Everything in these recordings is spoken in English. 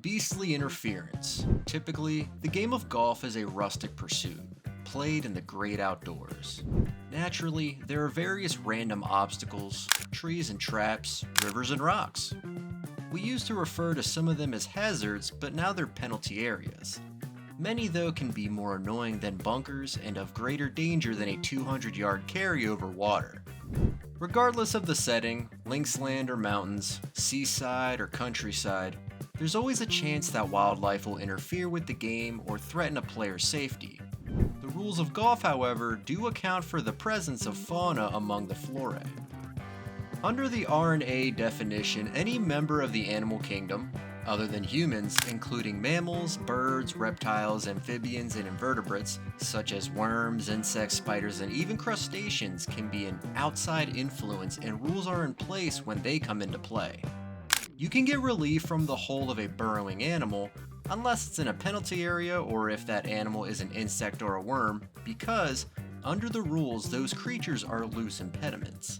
Beastly interference. Typically, the game of golf is a rustic pursuit, played in the great outdoors. Naturally, there are various random obstacles, trees and traps, rivers and rocks. We used to refer to some of them as hazards, but now they're penalty areas. Many, though, can be more annoying than bunkers and of greater danger than a 200-yard carry over water. Regardless of the setting, linksland or mountains, seaside or countryside, there's always a chance that wildlife will interfere with the game or threaten a player's safety. The rules of golf, however, do account for the presence of fauna among the flora. Under the R&A definition, any member of the animal kingdom, other than humans, including mammals, birds, reptiles, amphibians, and invertebrates, such as worms, insects, spiders, and even crustaceans, can be an outside influence, and rules are in place when they come into play. You can get relief from the hold of a burrowing animal, unless it's in a penalty area or if that animal is an insect or a worm, because, under the rules, those creatures are loose impediments.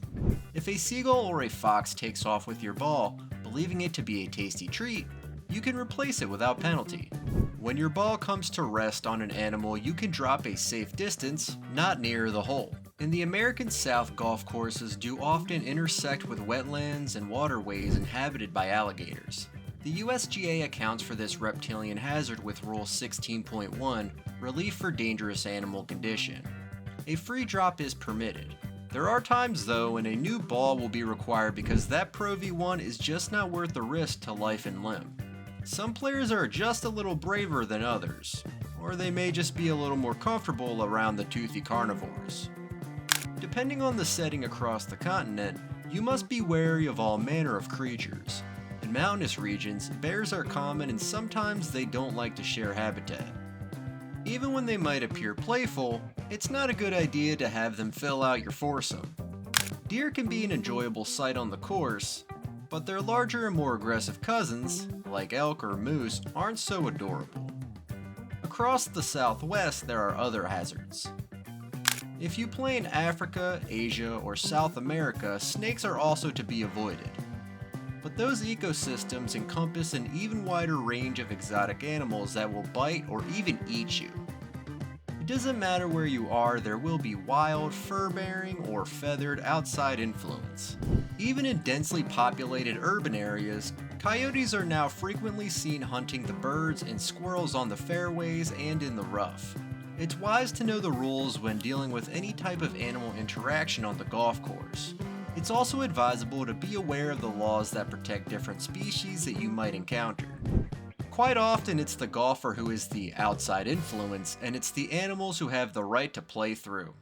If a seagull or a fox takes off with your ball, believing it to be a tasty treat, you can replace it without penalty. When your ball comes to rest on an animal, you can drop a safe distance, not near the hole. In the American South, golf courses do often intersect with wetlands and waterways inhabited by alligators. The USGA accounts for this reptilian hazard with Rule 16.1, Relief for Dangerous Animal Condition. A free drop is permitted. There are times, though, when a new ball will be required because that Pro V1 is just not worth the risk to life and limb. Some players are just a little braver than others, or they may just be a little more comfortable around the toothy carnivores. Depending on the setting across the continent, you must be wary of all manner of creatures. In mountainous regions, bears are common and sometimes they don't like to share habitat. Even when they might appear playful, it's not a good idea to have them fill out your foursome. Deer can be an enjoyable sight on the course, but their larger and more aggressive cousins, like elk or moose, aren't so adorable. Across the Southwest, there are other hazards. If you play in Africa, Asia, or South America, snakes are also to be avoided. But those ecosystems encompass an even wider range of exotic animals that will bite or even eat you. It doesn't matter where you are, there will be wild, fur-bearing, or feathered outside influence. Even in densely populated urban areas, coyotes are now frequently seen hunting the birds and squirrels on the fairways and in the rough. It's wise to know the rules when dealing with any type of animal interaction on the golf course. It's also advisable to be aware of the laws that protect different species that you might encounter. Quite often it's the golfer who is the outside influence, and it's the animals who have the right to play through.